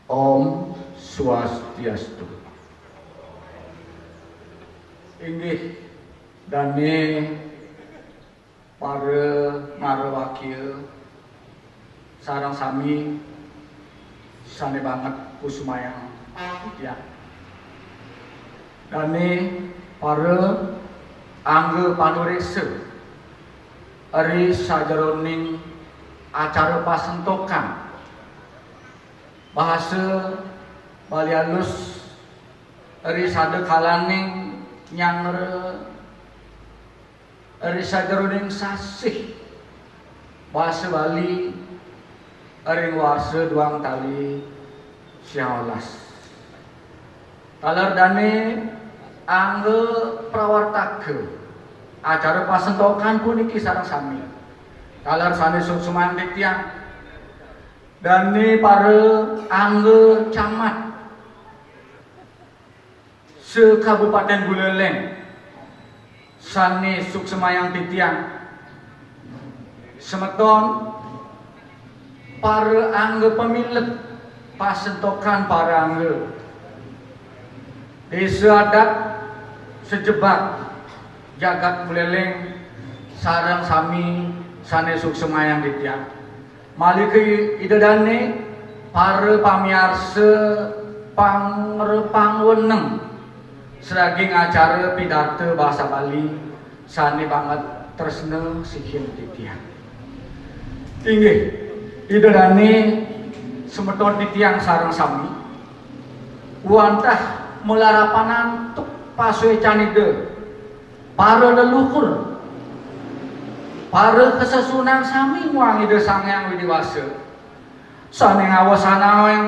Om Swastiastu. Inggih dane para marwakil sareng sami sane banget kusumayang ya. Dane para angge panureksa ari sajeroning acara pasentokan bahasa Bali halus ari sadekalaning nyangre ari sajeroning sasih bahasa Bali ari wase duang tali siaolas talar dane angge prawartake acara pasentokan puniki sareng sami talar sane sumandhik tiyang dane para angge camat se-Kabupaten Buleleng sane suksemayang titiang semeton para angge pemilik pasentokan para angge desa adat sejebak jagat Buleleng sareng sami sane suksemayang titiang maliki idedane para pamiarsa pangweneng seraging acara pidato bahasa Bali sane banget tresna sihin titiang. Inggih idedane semeton titiang sareng sami wantah melarapanan tuk pasue canide para leluhur para kesesunan sami muang ide sangyang widiwasa sane ngawasana yang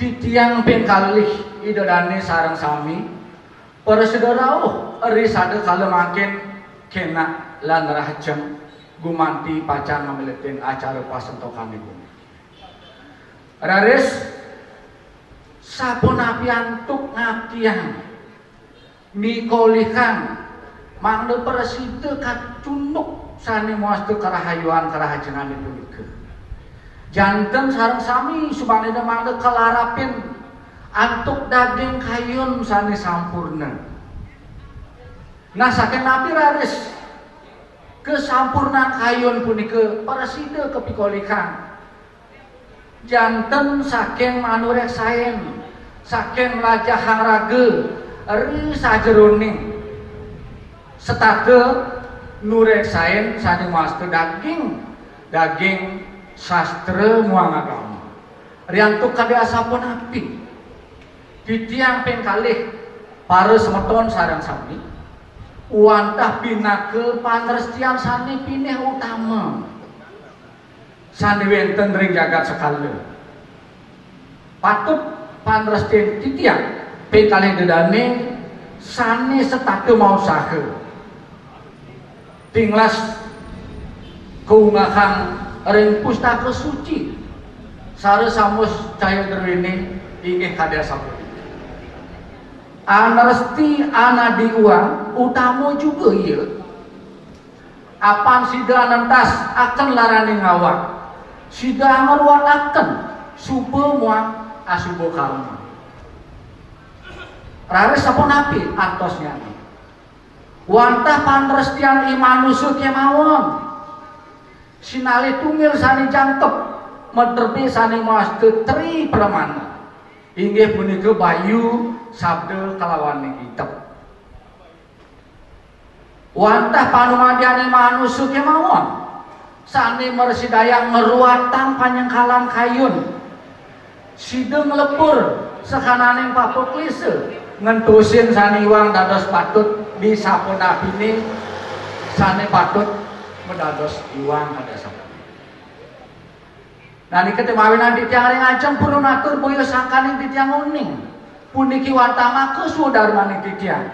titiang pengkalih ide dane sareng sami para sedherauh eri sadekala makin kena lan rahjeng gumanti pacan ngamileten acara pasentokan iku raris sapunapi antuk ngatian mikolikan mangde preside kacunuk sane muastu karahayuan karahajengan itu nika janten sareng sami subangna mangde kelarapin antuk daging kayun sane sampurna nah saking napi raris kesampurnaan kayun punika preside kepikolikan janten saking manurek saen saking lajahang rage eri sajeroning setate nurek saen sane master daging sastra muang agama riantuk kadiasapun api titiang pengkalih para semeton sareng sami wantah pinake panrestian sane pinih utama sane wenten ring jagat sekala patut panrestian titiang pengkalih dedane sane setate mau sahe tinglas keungahan ring pustaka suci sare samus cahya derwene inggih kadiasapun anaresti anadiwa utama juga iya apan sida nentas akan larani ngawak sida ngeruataken subuh muang asubuh karma raris sapun api antosnya wantah panrestian imanusu kemawon sinali tungil sani jangkep meterpi sani mastu tri permana inggih punika bayu sabda kalawan hitep wantah panumadiani manusu kemawon sani mersidayang ngeruatan panyengkalan kayun sideng lepur sekananing papuk lise ngentusin sani wang dados patut disapun abine sani patut mendados iwang kada sapun nah niki temawinan titiang ring ajeng purun atur boyo sangkaning titiang uning puniki wantama kesudarmaning titiang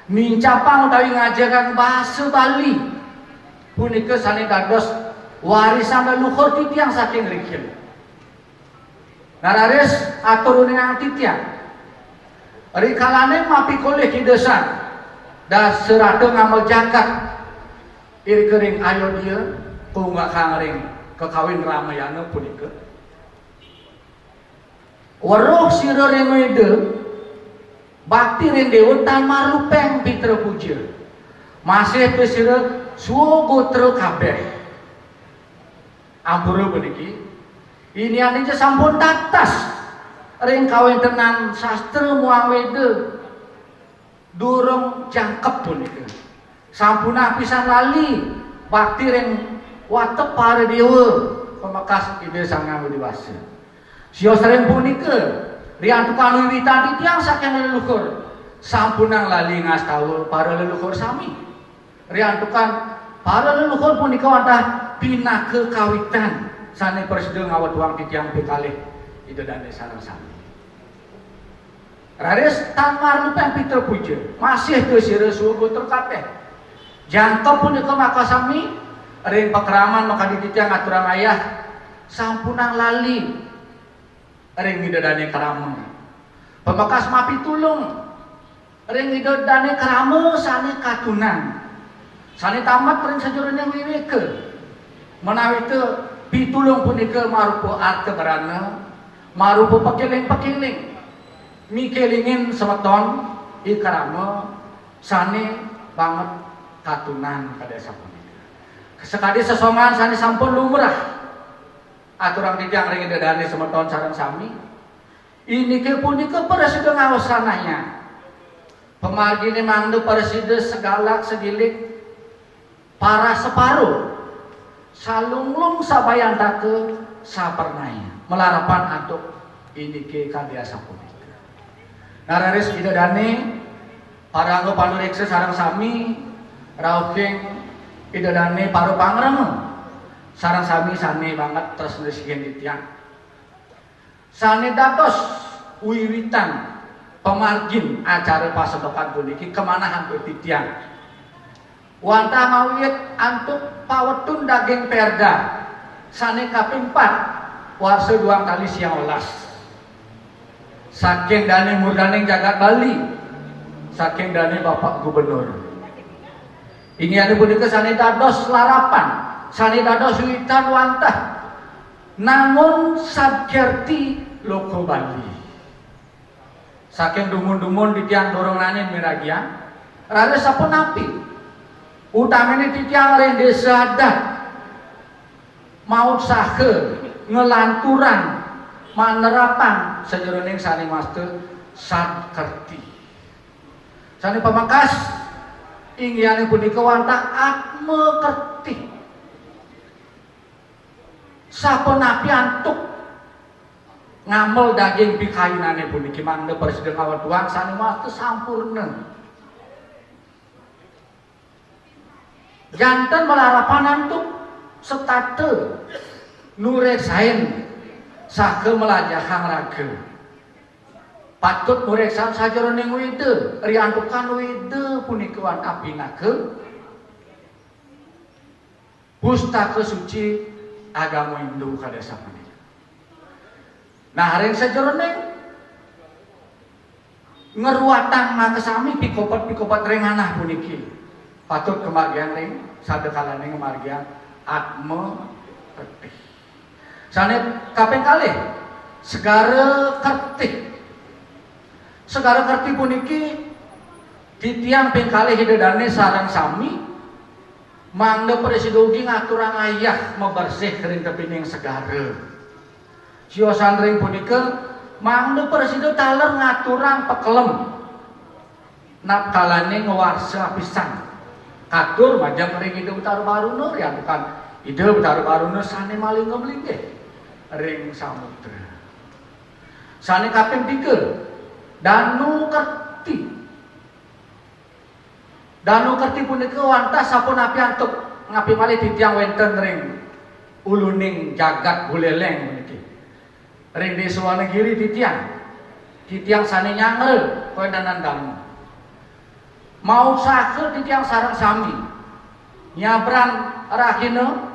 mincapang utawi ngajakan bahasa Bali punika sane dados warisan leluhur titiang saking rikil nararis atur uning titiang rikalane mapikoleh kidesan das serada ngamal jakat iri kering ayo dia punggak kangring kekawin ramayana punika Weruh sira rengwede bakti rendewa tan marupeng pitra puja. Masih teu sira suwo gotra kabeh. Ampura puniki ini ane sampun tatas ring kawentenan sastra muang wede durung jangkep punika. Sampuna pisan lali bakti ring watep para dewa pemakas ide sang ngawi dewasa. Sio sering punika riantukan wiwitan titiang saking leluhur sampunang lali ngastawa para leluhur sami. Riantukan para leluhur punika wadah pinake kawitan sane presiden ngawat uang titiang bekalih itu dane sareng sami. Raris tamar lupeng pitra puja masih teu sira suku terkabeh. Jangkep punika maka sami ring pakraman maka dititiang aturan ayah sampunang lali ring widodane krama. Pembekas mapi tulung ring widodane krama sane katunan. Sane tamat ring sajroning wiweke. Menawi teu pitulung punika marupa arte barana, marupa pekeling-pekeling. Mikelingin semeton ikrama sane banget katunan kadesa punika. Sekadi sesongan sane sampun lumrah. Aturang titiang ring dedane semeton sareng sami. Inike punika presiden ngaosananya. Pemargine mangde presiden segalak segilik para separuh. Salunglung sabayantake sapernaya. Melarapan antuk inike kadiasa punika. Nararis idadane para anggo panuriksa sareng sami rauking idadane para pangrama. Sarang sami sane banget terus nesigen titiang. Sane dados wiwitan pemargin acara pasedokan puniki kemanahan ku titiang. Wantah mawit antuk pawetun daging perda sane kaping 4 warsa 2 kali siang olas. Saking dane murdaning jagat Bali, saking dane Bapak Gubernur. Ini anu punika sane dados larapan. Sane dados wiwitan wantah namun sabgerti loko Bali. Saking dumun-dumun titiang doronganin miragian rada sapun api utamane titiang rende sadat maut sahe ngelanturan manerapan sajroning sane master sabkerti. Sane pamangkas inggihane punika wantah atme kerti. Sapenapi antuk ngamel daging pikayunane puniki mangda presiden awat tuang sane master sampurna. Janten melarapan antuk setate nuresain sake melajahang raga. Patut nureksan sajroning wide riantukan wide punika wantah pinake pustaka suci agama Hindu kadasa punika. Nah ring sajroning ngeruatan makasami pikopat renganah puniki patut kemargian ring sadekalane kemargian atme kertih. Sane kaping kalih segara kertih. Segara kertih puniki titiang ping kalih hidedane sareng sami mangda presiden ugi ngaturang ayah membersih kering tepining segara. Sio sandring punika mangda presiden taler ngaturang pekelem napkalane ngewarsa pisan katur majang ring ide Betara Baruna ya bukan ide Betara Baruna sane maling ngemelinggih ring samudra. Sane kaping 3 Danu Kerti. Danu Kerti punika wantah sapun api antuk ngapi malih titiang wenten ring uluning jagat buleleng puniki. Ring desa Wanegiri titiang sane nyangel kawendanan danu. Mau saker titiang sareng sami. Nyabrang rahina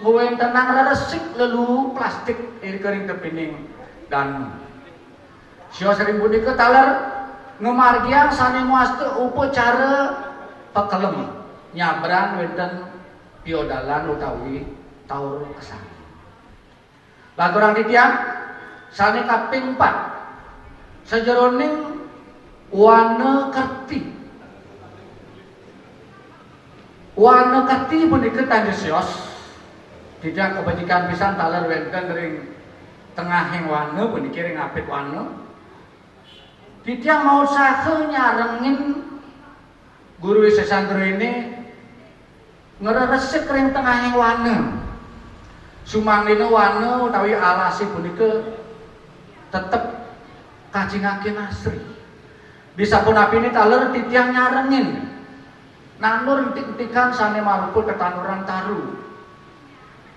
ngwentenang reresik lelu plastik kering tepining danu. Sio sering punika taler ngemargiang sane muaste upacara pekelem nyabrang wenten piodalan utawi taur kesang. Laturang titiang sane kaping 4 sajeroning wana kerti. Wana kerti punika tandesios tidak kebajikan pisan taler wenten ring tengahing wana puniki ring apit wana. Tidak mau sahe nyarengin guru sesantro ini ngeresek ring tengahing wana. Sumangina wana utawi alasi punika tetep kajingaken asri. Bisa pun api ini taler titiang nyarengin. Nanur entik-entikan sane marupa tetanuran taru.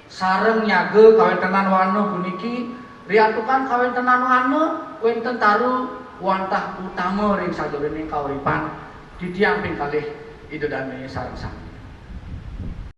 Sareng nyage kawentenan wana puniki riantukan kawentenan wana wenten taru wantah utama ring sajeroning kauripan titiang ping kalih idodane sareng-sareng.